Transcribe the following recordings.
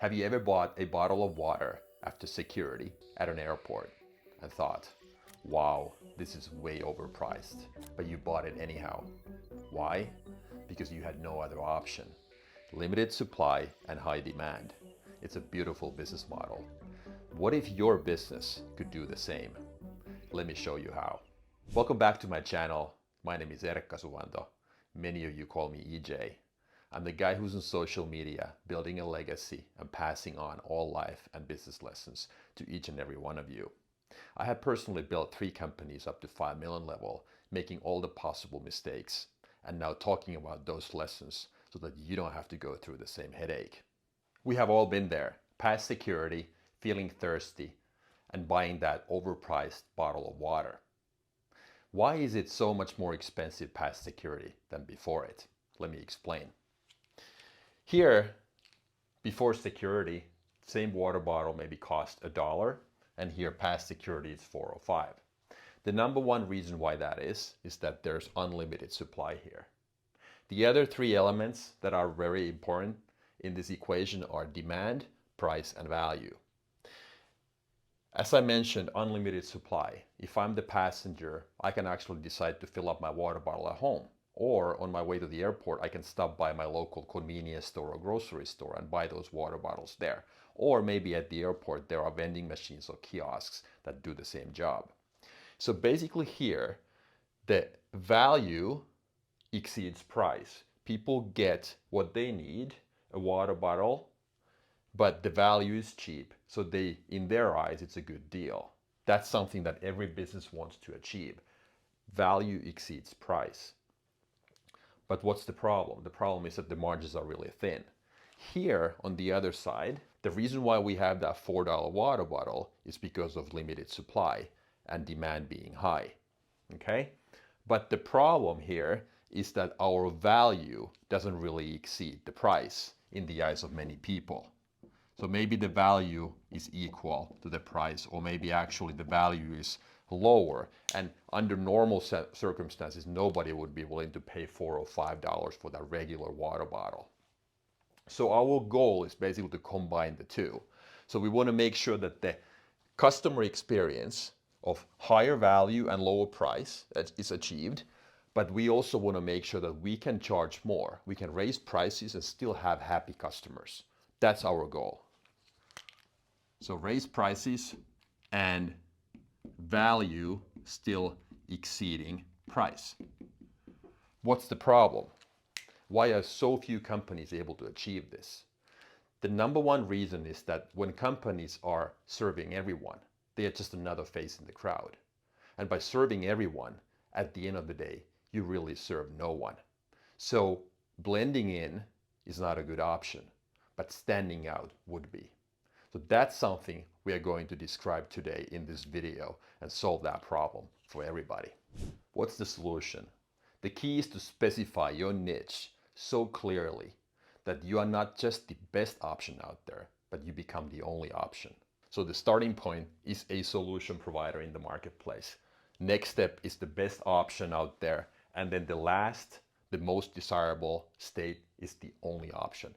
Have you ever bought a bottle of water after security at an airport and thought, wow, this is way overpriced, but you bought it anyhow? Why? Because you had no other option. Limited supply and high demand. It's a beautiful business model. What if your business could do the same? Let me show you how. Welcome back to my channel. My name is Erkka Suvanto. Many of you call me EJ. I'm the guy who's on social media, building a legacy and passing on all life and business lessons to each and every one of you. I have personally built 3 companies up to 5 million level, making all the possible mistakes, and now talking about those lessons so that you don't have to go through the same headache. We have all been there, past security, feeling thirsty, and buying that overpriced bottle of water. Why is it so much more expensive past security than before it? Let me explain. Here, before security, same water bottle maybe cost $1, and here past security it's $4.05. The number one reason why that is that there's unlimited supply here. The other 3 elements that are very important in this equation are demand, price, and value. As I mentioned, unlimited supply. If I'm the passenger, I can actually decide to fill up my water bottle at home. Or on my way to the airport, I can stop by my local convenience store or grocery store and buy those water bottles there. Or maybe at the airport, there are vending machines or kiosks that do the same job. So basically here, the value exceeds price. People get what they need, a water bottle, but the value is cheap. So in their eyes, it's a good deal. That's something that every business wants to achieve. Value exceeds price. But what's the problem? The problem is that the margins are really thin. Here, on the other side, the reason why we have that $4 water bottle is because of limited supply and demand being high. Okay? But the problem here is that our value doesn't really exceed the price in the eyes of many people. So maybe the value is equal to the price, or maybe actually the value is lower. And under normal circumstances, nobody would be willing to pay $4 or $5 for that regular water bottle. So our goal is basically to combine the two. So we want to make sure that the customer experience of higher value and lower price is achieved, but we also want to make sure that we can charge more. We can raise prices and still have happy customers. That's our goal. So raise prices and value still exceeding price. What's the problem? Why are so few companies able to achieve this? The number one reason is that when companies are serving everyone, they are just another face in the crowd. And by serving everyone, at the end of the day, you really serve no one. So blending in is not a good option, but standing out would be. So that's something we are going to describe today in this video and solve that problem for everybody. What's the solution? The key is to specify your niche so clearly that you are not just the best option out there, but you become the only option. So the starting point is a solution provider in the marketplace. Next step is the best option out there. And then the most desirable state is the only option.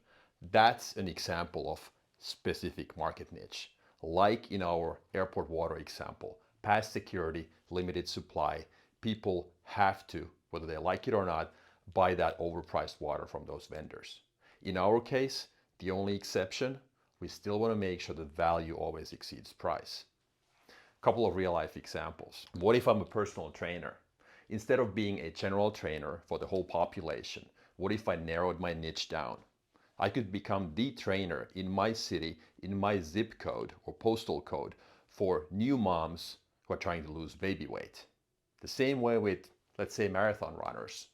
That's an example of specific market niche. Like in our airport water example, past security, limited supply, people have to, whether they like it or not, buy that overpriced water from those vendors. In our case, the only exception, we still want to make sure that value always exceeds price. A couple of real life examples. What if I'm a personal trainer? Instead of being a general trainer for the whole population, what if I narrowed my niche down? I could become the trainer in my city, in my zip code or postal code for new moms who are trying to lose baby weight. The same way with, let's say, marathon runners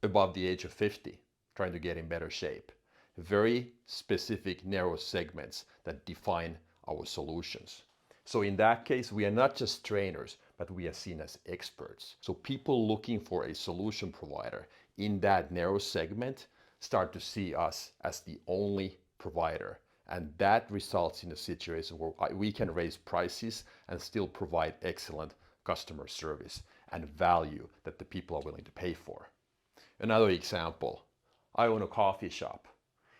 above the age of 50, trying to get in better shape. Very specific, narrow segments that define our solutions. So in that case, we are not just trainers, but we are seen as experts. So people looking for a solution provider in that narrow segment start to see us as the only provider. And that results in a situation where we can raise prices and still provide excellent customer service and value that the people are willing to pay for. Another example, I own a coffee shop.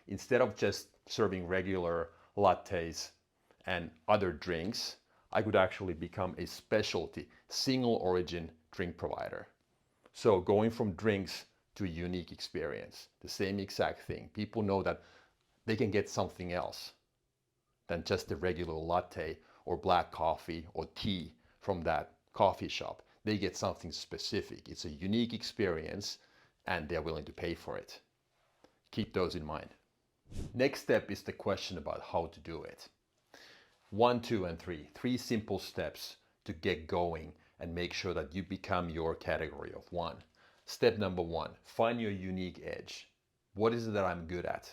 Instead of just serving regular lattes and other drinks, I could actually become a specialty, single origin drink provider. So going from drinks to a unique experience, the same exact thing. People know that they can get something else than just the regular latte or black coffee or tea from that coffee shop. They get something specific. It's a unique experience and they're willing to pay for it. Keep those in mind. Next step is the question about how to do it. 1, 2, and 3. 3 simple steps to get going and make sure that you become your category of one. Step number 1, find your unique edge. What is it that I'm good at?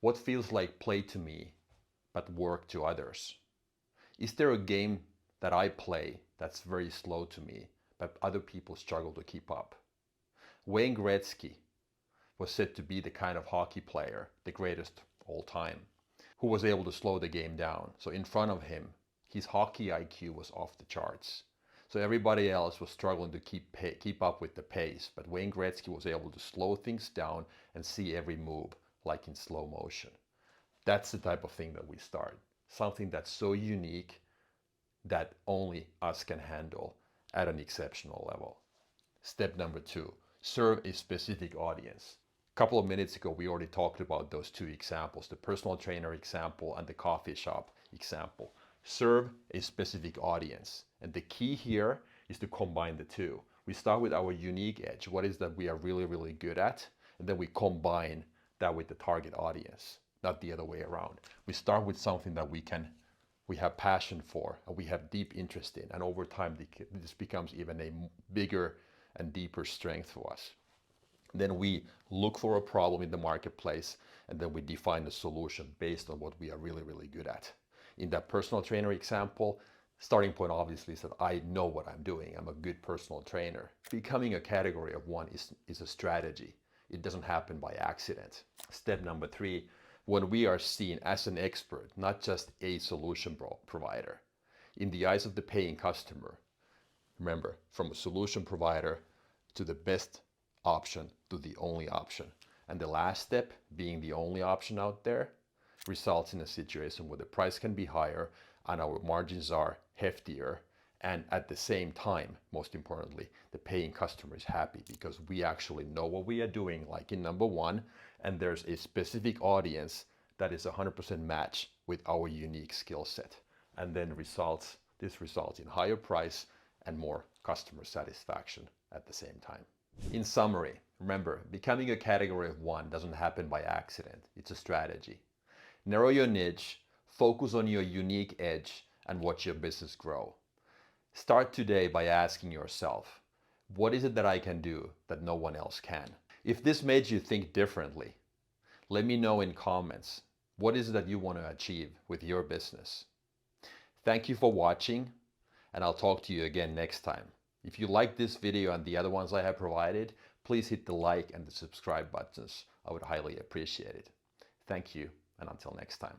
What feels like play to me but work to others? Is there a game that I play that's very slow to me but other people struggle to keep up? Wayne Gretzky was said to be the kind of hockey player, the greatest all time, who was able to slow the game down. So in front of him, his hockey IQ was off the charts. So everybody else was struggling to keep up with the pace, but Wayne Gretzky was able to slow things down and see every move like in slow motion. That's the type of thing that we start. Something that's so unique that only us can handle at an exceptional level. Step number 2, serve a specific audience. A couple of minutes ago, we already talked about those 2 examples, the personal trainer example and the coffee shop example. Serve a specific audience. And the key here is to combine the 2. We start with our unique edge. What is that we are really, really good at? And then we combine that with the target audience, not the other way around. We start with something that we have passion for and we have deep interest in. And over time, this becomes even a bigger and deeper strength for us. Then we look for a problem in the marketplace and then we define the solution based on what we are really, really good at. In that personal trainer example, starting point obviously is that I know what I'm doing. I'm a good personal trainer. Becoming a category of one is a strategy. It doesn't happen by accident. Step number 3, when we are seen as an expert, not just a solution provider, in the eyes of the paying customer, remember, from a solution provider to the best option to the only option. And the last step, being the only option out there, results in a situation where the price can be higher and our margins are heftier. And at the same time, most importantly, the paying customer is happy because we actually know what we are doing, like in number 1, and there's a specific audience that is 100% matched with our unique skill set. And then this results in higher price and more customer satisfaction at the same time. In summary, remember, becoming a category of one doesn't happen by accident. It's a strategy. Narrow your niche, focus on your unique edge, and watch your business grow. Start today by asking yourself, what is it that I can do that no one else can? If this made you think differently, let me know in comments. What is it that you want to achieve with your business? Thank you for watching, and I'll talk to you again next time. If you like this video and the other ones I have provided, please hit the like and the subscribe buttons. I would highly appreciate it. Thank you, and until next time.